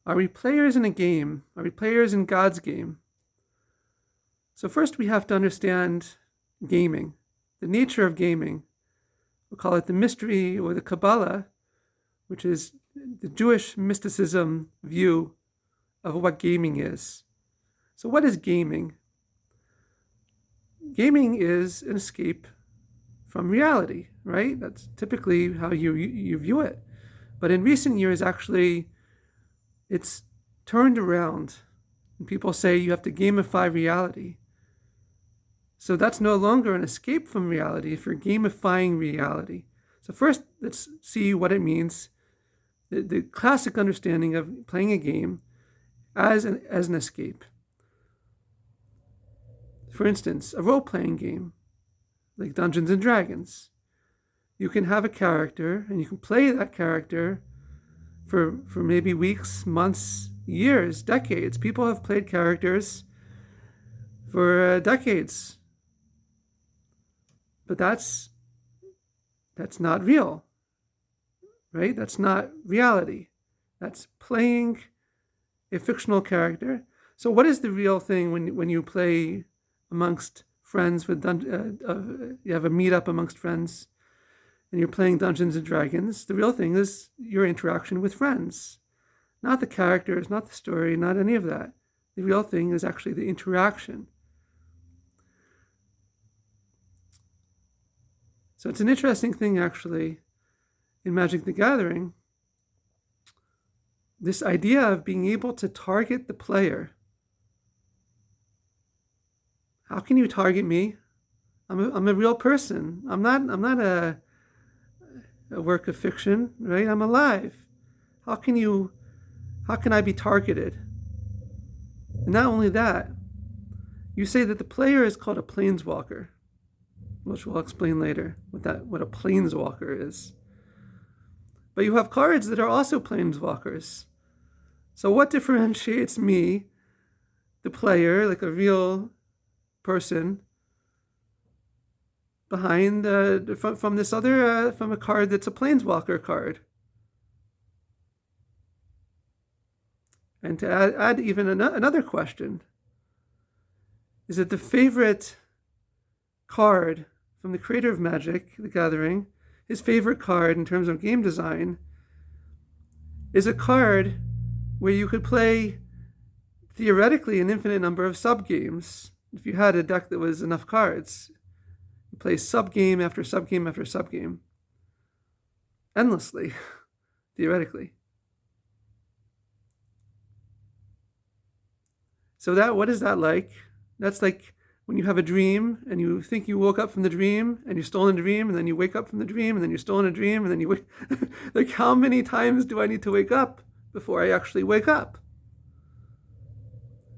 Are we players in a game? Are we players in God's game? So first we have to understand gaming, the nature of gaming. We'll call it the mystery or the Kabbalah, which is the Jewish mysticism view of what gaming is. So what is gaming? Gaming is an escape from reality, right? That's typically how you view it. But in recent years, actually, it's turned around. And people say you have to gamify reality. So that's no longer an escape from reality if you're gamifying reality. So first, let's see what it means. The classic understanding of playing a game as an escape. For instance, a role-playing game like Dungeons and Dragons. You can have a character and you can play that character for maybe weeks, months, years, decades. People have played characters for decades. But that's not real, right? That's not reality. That's playing a fictional character. So what is the real thing when you play amongst friends with you have a meetup amongst friends and you're playing Dungeons and Dragons? The real thing is your interaction with friends, not the characters, not the story, not any of that. The real thing is actually the interaction. So it's an interesting thing, actually, in Magic the Gathering, this idea of being able to target the player. How can you target me? I'm a real person. I'm not a work of fiction, right? I'm alive. How can I be targeted? And not only that, you say that the player is called a planeswalker, which we'll explain later what a planeswalker is. But you have cards that are also planeswalkers. So what differentiates me, the player, like a real person, behind from this other from a card that's a planeswalker card? And to add even another question, is that the favorite card from the creator of Magic the Gathering, his favorite card in terms of game design, is a card where you could play theoretically an infinite number of sub-games. If you had a deck that was enough cards, you play sub-game after sub-game after sub-game, endlessly, theoretically. So what is that like? That's like when you have a dream and you think you woke up from the dream and you're still in a dream, and then you wake up from the dream and then you're still in a dream, and then you wake. Like, how many times do I need to wake up before I actually wake up?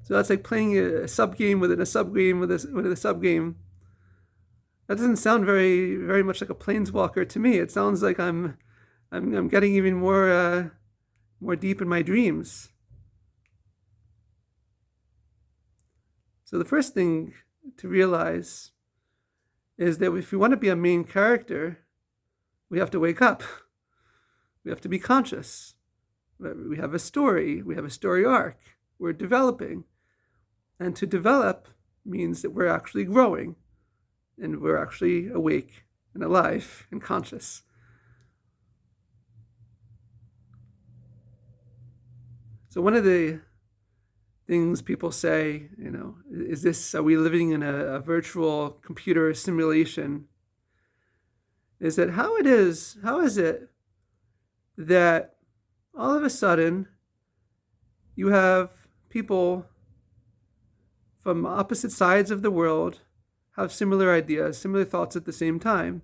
So that's like playing a sub game within a sub game within a sub game. That doesn't sound very, very much like a planeswalker to me. It sounds like I'm getting even more deep in my dreams. So the first thing to realize is that if we want to be a main character, we have to wake up. We have to be conscious. We have a story. We have a story arc. We're developing. And to develop means that we're actually growing, and we're actually awake and alive and conscious. So one of the things people say, are we living in a virtual computer simulation? Is that how is it that all of a sudden you have people from opposite sides of the world have similar ideas, similar thoughts at the same time?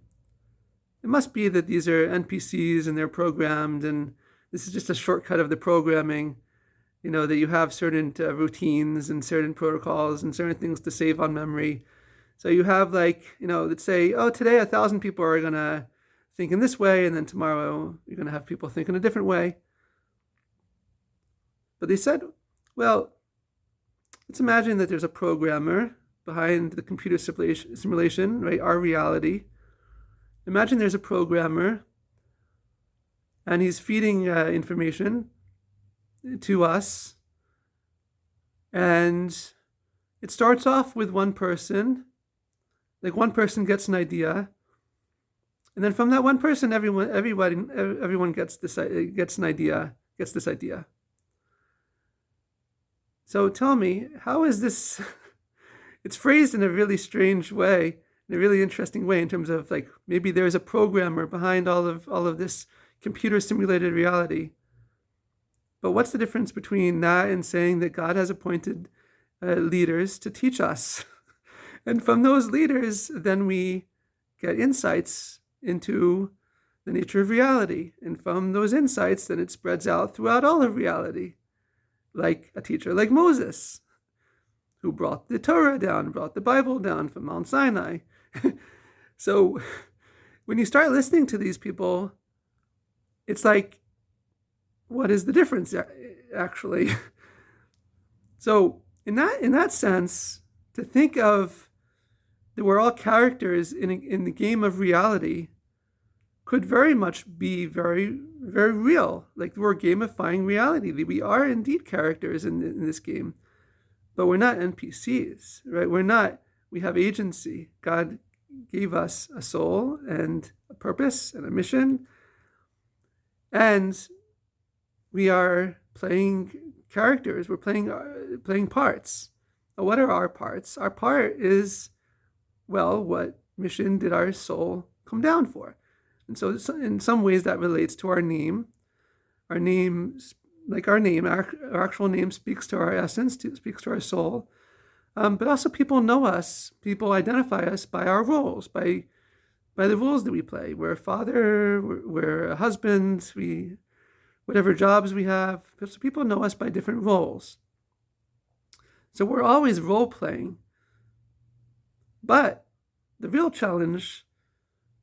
It must be that these are NPCs and they're programmed, and this is just a shortcut of the programming, that you have certain routines and certain protocols and certain things to save on memory. So you have let's say, today 1,000 people are going to think in this way, and then tomorrow you're going to have people think in a different way. But they said, well, let's imagine that there's a programmer behind the computer simulation, right? Our reality. Imagine there's a programmer and he's feeding information to us. And it starts off with one person, like one person gets an idea, and then from that one person, everyone gets this idea. So tell me, how is this? It's phrased in a really strange way, in a really interesting way, in terms of like maybe there's a programmer behind all of this computer simulated reality. But what's the difference between that and saying that God has appointed leaders to teach us? And from those leaders, then we get insights into the nature of reality. And from those insights, then it spreads out throughout all of reality. Like a teacher like Moses, who brought the Torah down, brought the Bible down from Mount Sinai. So when you start listening to these people, it's like, what is the difference actually? So in that sense, to think of that we're all characters in the game of reality could very much be very, very real. Like we're gamifying reality. We are indeed characters in this game, but we're not NPCs, right? We have agency. God gave us a soul and a purpose and a mission, and we are playing characters. We're playing parts. Now, what are our parts? Our part is, well, what mission did our soul come down for? And so in some ways that relates to our name. Our name, our actual name speaks to our essence, speaks to our soul. But also people know us, people identify us by our roles, by the roles that we play. We're a father, we're a husband, whatever jobs we have. So people know us by different roles. So we're always role playing. But the real challenge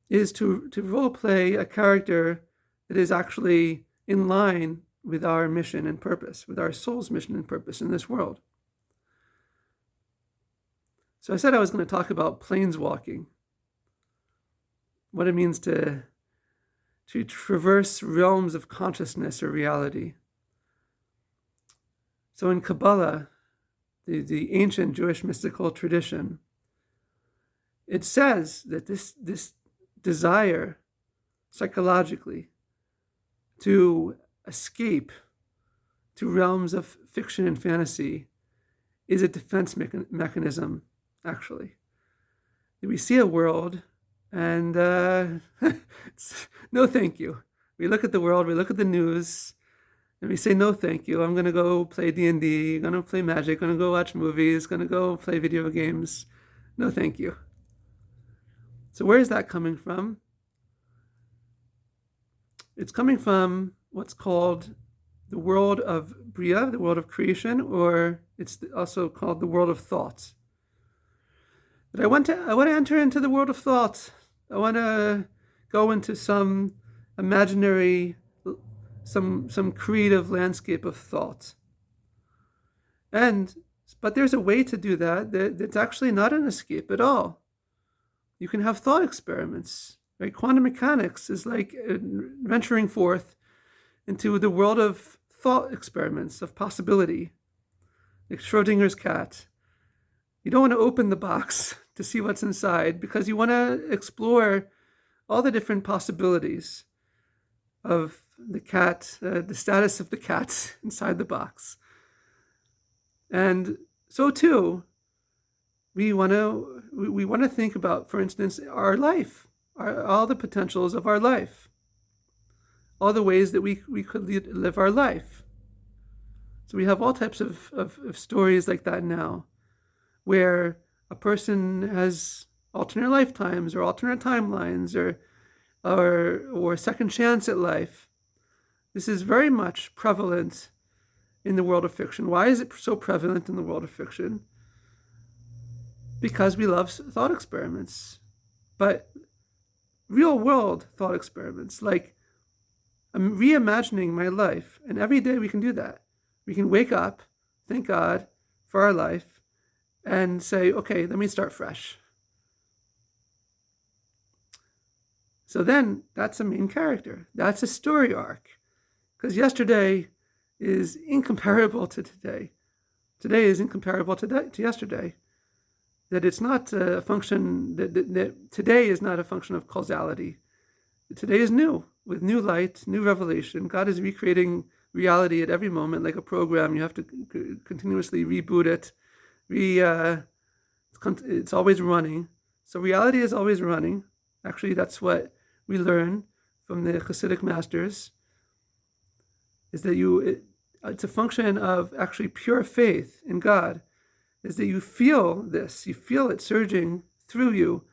is to role play a character that is actually in line with our mission and purpose, with our soul's mission and purpose in this world. So I said I was going to talk about planeswalking, what it means to traverse realms of consciousness or reality. So in Kabbalah, the ancient Jewish mystical tradition, it says that this desire psychologically to escape to realms of fiction and fantasy is a defense mechanism, actually. We see a world and no thank you. We look at the world, we look at the news, and we say, no thank you. I'm going to go play D&D, going to play Magic, going to go watch movies, going to go play video games. No thank you. So where is that coming from? It's coming from what's called the world of Bria, the world of creation, or it's also called the world of thought. But I want to enter into the world of thought. I want to go into some imaginary, some creative landscape of thought. But there's a way to do that's actually not an escape at all. You can have thought experiments, right? Quantum mechanics is like venturing forth into the world of thought experiments, of possibility, like Schrodinger's cat. You don't want to open the box to see what's inside because you want to explore all the different possibilities of the cat, the status of the cat inside the box. And so too, we want to think about, for instance, our life, all the potentials of our life, all the ways that we could live our life. So we have all types of stories like that now, where a person has alternate lifetimes or alternate timelines or second chance at life. This is very much prevalent in the world of fiction. Why is it so prevalent in the world of fiction? Because we love thought experiments. But real world thought experiments, like I'm reimagining my life, and every day we can do that. We can wake up, thank God for our life, and say, okay, let me start fresh. So then that's a main character. That's a story arc. Because yesterday is incomparable to today. Today is incomparable to yesterday. That it's not a function, that today is not a function of causality. Today is new, with new light, new revelation. God is recreating reality at every moment, like a program. You have to continuously reboot it. It's always running. So reality is always running. Actually, that's what we learn from the Hasidic masters, is that it's a function of actually pure faith in God, is that you feel this, you feel it surging through you,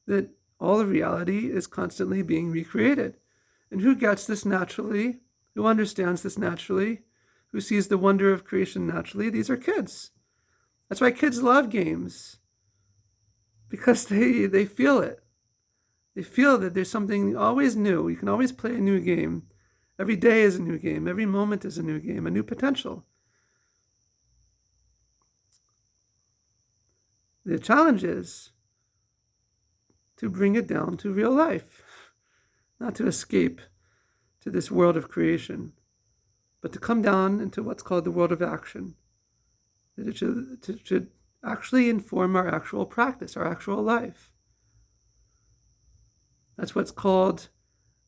that all of reality is constantly being recreated. And who gets this naturally, who understands this naturally, who sees the wonder of creation naturally? These are kids. That's why kids love games, because they feel it. They feel that there's something always new. You can always play a new game. Every day is a new game. Every moment is a new game, a new potential. The challenge is to bring it down to real life, not to escape to this world of creation, but to come down into what's called the world of action. That it should actually inform our actual practice, our actual life. That's what's called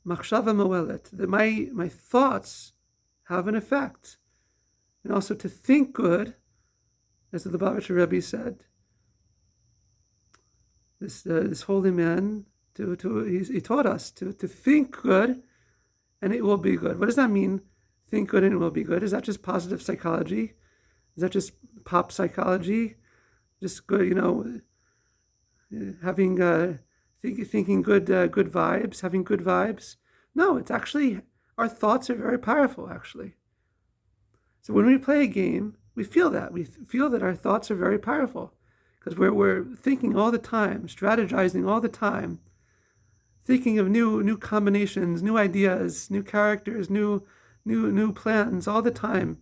machshava moelet, that my thoughts have an effect. And also to think good, as the Lubavitcher Rebbe said, this holy man, he taught us to think good, and it will be good. What does that mean? Think good and it will be good. Is that just positive psychology? Is that just pop psychology? Just good, having thinking good vibes, having good vibes? No, it's actually, our thoughts are very powerful, actually. So when we play a game, we feel that. We feel that our thoughts are very powerful, because we're thinking all the time, strategizing all the time, thinking of new combinations, new ideas, new characters, new plans all the time.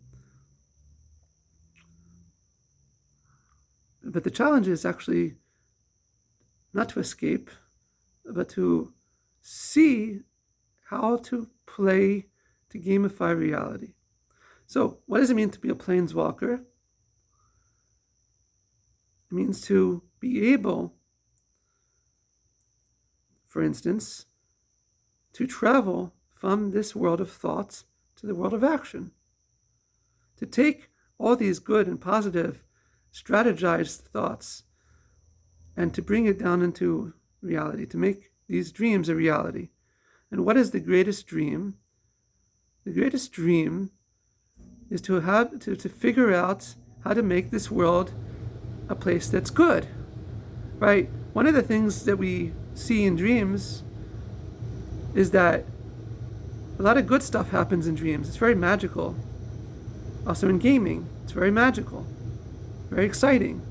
But the challenge is actually not to escape, but to see how to play, to gamify reality. So what does it mean to be a planeswalker? It means to be able, for instance, to travel from this world of thoughts to the world of action. To take all these good and positive strategized thoughts and to bring it down into reality, to make these dreams a reality. And what is the greatest dream? The greatest dream is to figure out how to make this world a place that's good, right? One of the things that we see in dreams is that a lot of good stuff happens in dreams. It's very magical. Also in gaming, it's very magical, very exciting.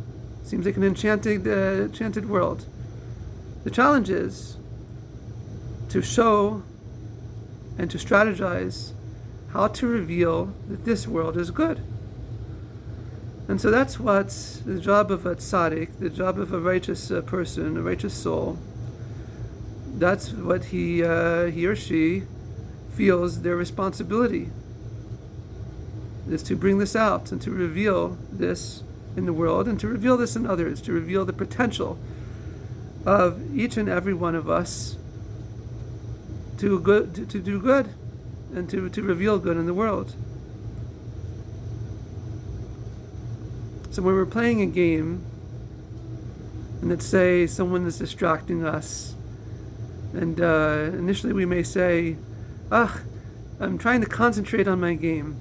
Seems like an enchanted world. The challenge is to show and to strategize how to reveal that this world is good. And so that's what the job of a tzaddik, the job of a righteous person, a righteous soul. That's what he or she feels their responsibility is, to bring this out and to reveal this in the world and to reveal this in others, to reveal the potential of each and every one of us to do good and to reveal good in the world. So when we're playing a game, and let's say someone is distracting us, and initially we may say, I'm trying to concentrate on my game.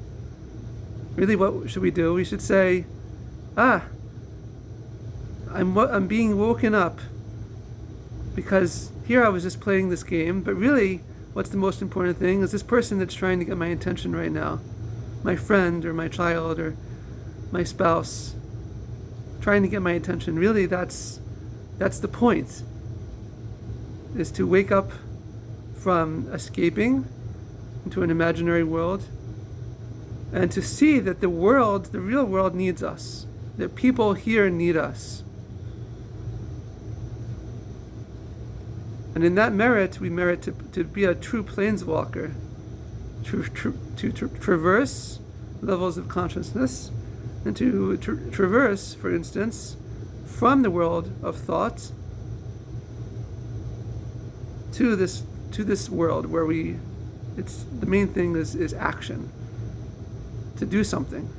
Really, what should we do? We should say, I'm being woken up, because here I was just playing this game, but really what's the most important thing is this person that's trying to get my attention right now, my friend or my child or my spouse, trying to get my attention. Really, that's the point, is to wake up from escaping into an imaginary world and to see that the real world needs us, that people here need us. And in that merit, we merit to be a true planeswalker, to traverse levels of consciousness, and to traverse, for instance, from the world of thought to this world where it's the main thing is action, to do something.